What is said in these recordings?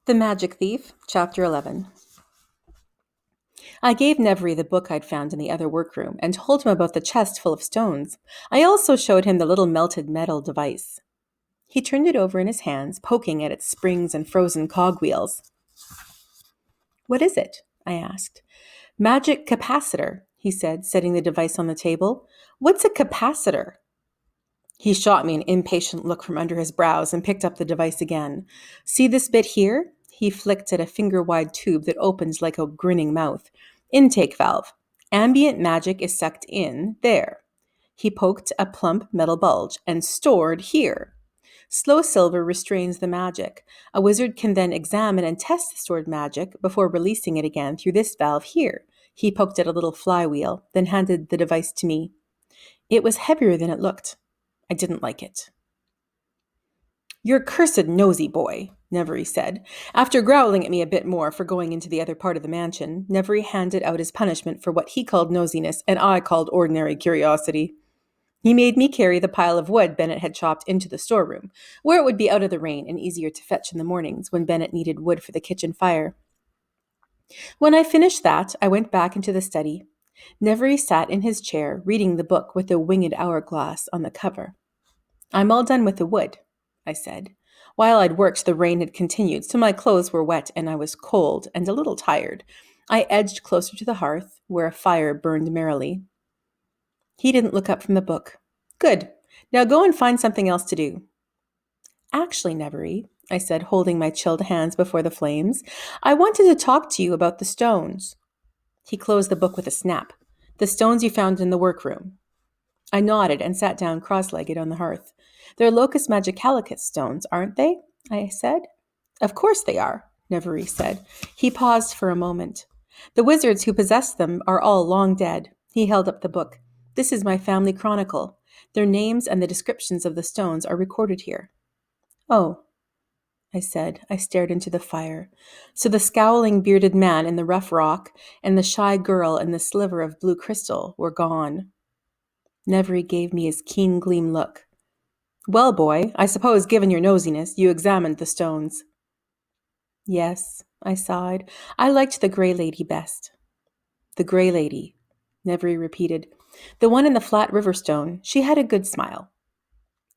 The Magic Thief, Chapter 11. I gave Nevery the book I'd found in the other workroom and told him about the chest full of stones. I also showed him the little melted metal device. He turned it over in his hands, poking at its springs and frozen cogwheels. "What is it?" I asked. "Magic capacitor," he said, setting the device on the table. "What's a capacitor?" He shot me an impatient look from under his brows and picked up the device again. "See this bit here?" He flicked at a finger-wide tube that opens like a grinning mouth. "Intake valve. Ambient magic is sucked in there." He poked a plump metal bulge. "And stored here. Slow silver restrains the magic. A wizard can then examine and test the stored magic before releasing it again through this valve here." He poked at a little flywheel, then handed the device to me. It was heavier than it looked. I didn't like it. "You're a cursed nosy boy," Nevery said. After growling at me a bit more for going into the other part of the mansion, Nevery handed out his punishment for what he called nosiness and I called ordinary curiosity. He made me carry the pile of wood Bennett had chopped into the storeroom, where it would be out of the rain and easier to fetch in the mornings when Bennett needed wood for the kitchen fire. When I finished that, I went back into the study. Nevery sat in his chair, reading the book with the winged hourglass on the cover. "I'm all done with the wood," I said. While I'd worked, the rain had continued, so my clothes were wet and I was cold and a little tired. I edged closer to the hearth, where a fire burned merrily. He didn't look up from the book. "Good. Now go and find something else to do." "Actually, Nevery," I said, holding my chilled hands before the flames, "I wanted to talk to you about the stones." He closed the book with a snap. "The stones you found in the workroom." I nodded and sat down cross-legged on the hearth. "They're Locus Magicalicus stones, aren't they?" I said. "Of course they are," Nevery said. He paused for a moment. "The wizards who possessed them are all long dead." He held up the book. "This is my family chronicle. Their names and the descriptions of the stones are recorded here." "Oh," I said. I stared into the fire. So the scowling bearded man in the rough rock and the shy girl in the sliver of blue crystal were gone. Nevery gave me his keen gleam look. "Well, boy, I suppose, given your nosiness, you examined the stones." "Yes," I sighed. "I liked the Grey Lady best." "The Grey Lady," Nevery repeated. "The one in the flat river stone. She had a good smile."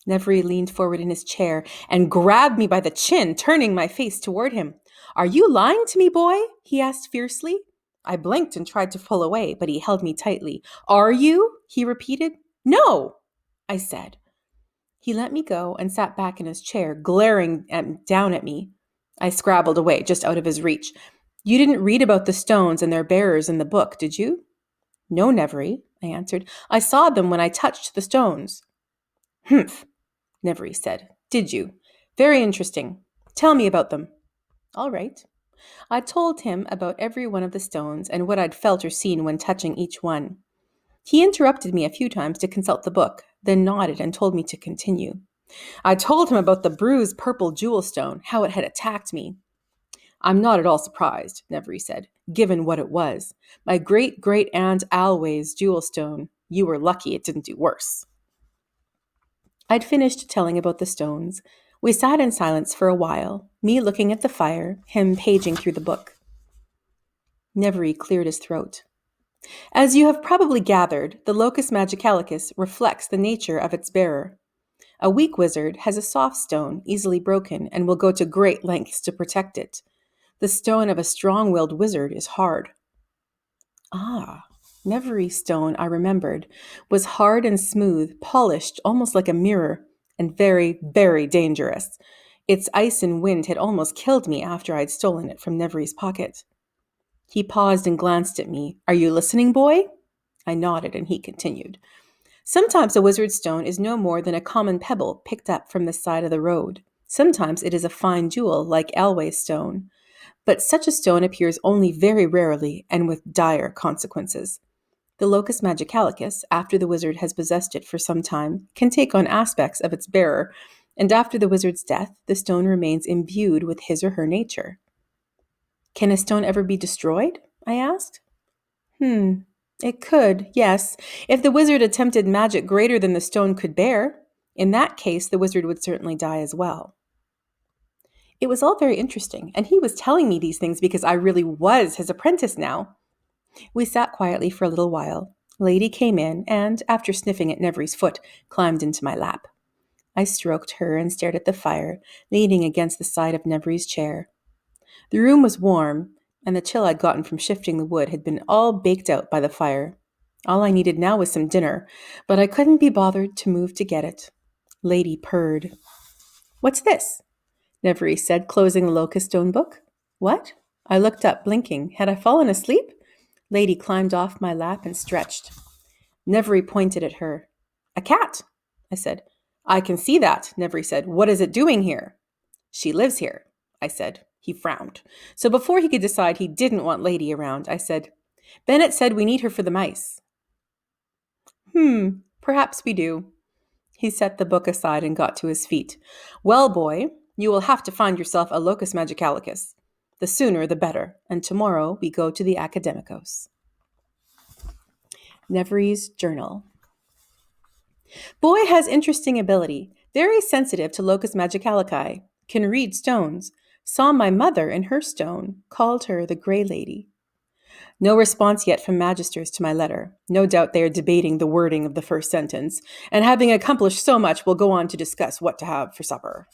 Nevery leaned forward in his chair and grabbed me by the chin, turning my face toward him. "Are you lying to me, boy?" he asked fiercely. I blinked and tried to pull away, but he held me tightly. "Are you?" he repeated. "No," I said. He let me go and sat back in his chair, glaring down at me. I scrabbled away, just out of his reach. "You didn't read about the stones and their bearers in the book, did you?" "No, Nevery," I answered. "I saw them when I touched the stones." "Humph," Nevery said. "Did you? Very interesting. Tell me about them." "All right." I told him about every one of the stones and what I'd felt or seen when touching each one. He interrupted me a few times to consult the book, then nodded and told me to continue. I told him about the bruised purple jewel stone, how it had attacked me. "I'm not at all surprised," Nevery said, "given what it was. My great-great-aunt Alway's jewel stone. You were lucky it didn't do worse." I'd finished telling about the stones. We sat in silence for a while, me looking at the fire, him paging through the book. Nevery cleared his throat. "As you have probably gathered, the Locus Magicalicus reflects the nature of its bearer. A weak wizard has a soft stone, easily broken, and will go to great lengths to protect it. The stone of a strong-willed wizard is hard." Ah, Nevery's stone, I remembered, was hard and smooth, polished almost like a mirror, and very, very dangerous. Its ice and wind had almost killed me after I'd stolen it from Nevery's pocket. He paused and glanced at me. "Are you listening, boy?" I nodded, and he continued. "Sometimes a wizard's stone is no more than a common pebble picked up from the side of the road. Sometimes it is a fine jewel, like Alway's stone. But such a stone appears only very rarely and with dire consequences. The Locus Magicalicus, after the wizard has possessed it for some time, can take on aspects of its bearer, and after the wizard's death, the stone remains imbued with his or her nature." "Can a stone ever be destroyed?" I asked. It could, yes, if the wizard attempted magic greater than the stone could bear. In that case, the wizard would certainly die as well." It was all very interesting, and he was telling me these things because I really was his apprentice now. We sat quietly for a little while. Lady came in and, after sniffing at Nevry's foot, climbed into my lap. I stroked her and stared at the fire, leaning against the side of Nevry's chair. The room was warm, and the chill I'd gotten from shifting the wood had been all baked out by the fire. All I needed now was some dinner, but I couldn't be bothered to move to get it. Lady purred. "What's this?" Nevry said, closing the locust stone book. "What?" I looked up, blinking. Had I fallen asleep? Lady climbed off my lap and stretched. Nevry pointed at her. "A cat," I said. "I can see that," Nevry said. "What is it doing here?" "She lives here," I said. He frowned. So before he could decide he didn't want Lady around, I said, "Bennett said we need her for the mice." Perhaps we do." He set the book aside and got to his feet. "Well, boy, you will have to find yourself a locus magicalicus. The sooner the better, and tomorrow we go to the Academicos." Nevry's journal. Boy has interesting ability, very sensitive to locus magicalici, can read stones, saw my mother in her stone, called her the Grey Lady. No response yet from magisters to my letter. No doubt they are debating the wording of the first sentence, and having accomplished so much will go on to discuss what to have for supper.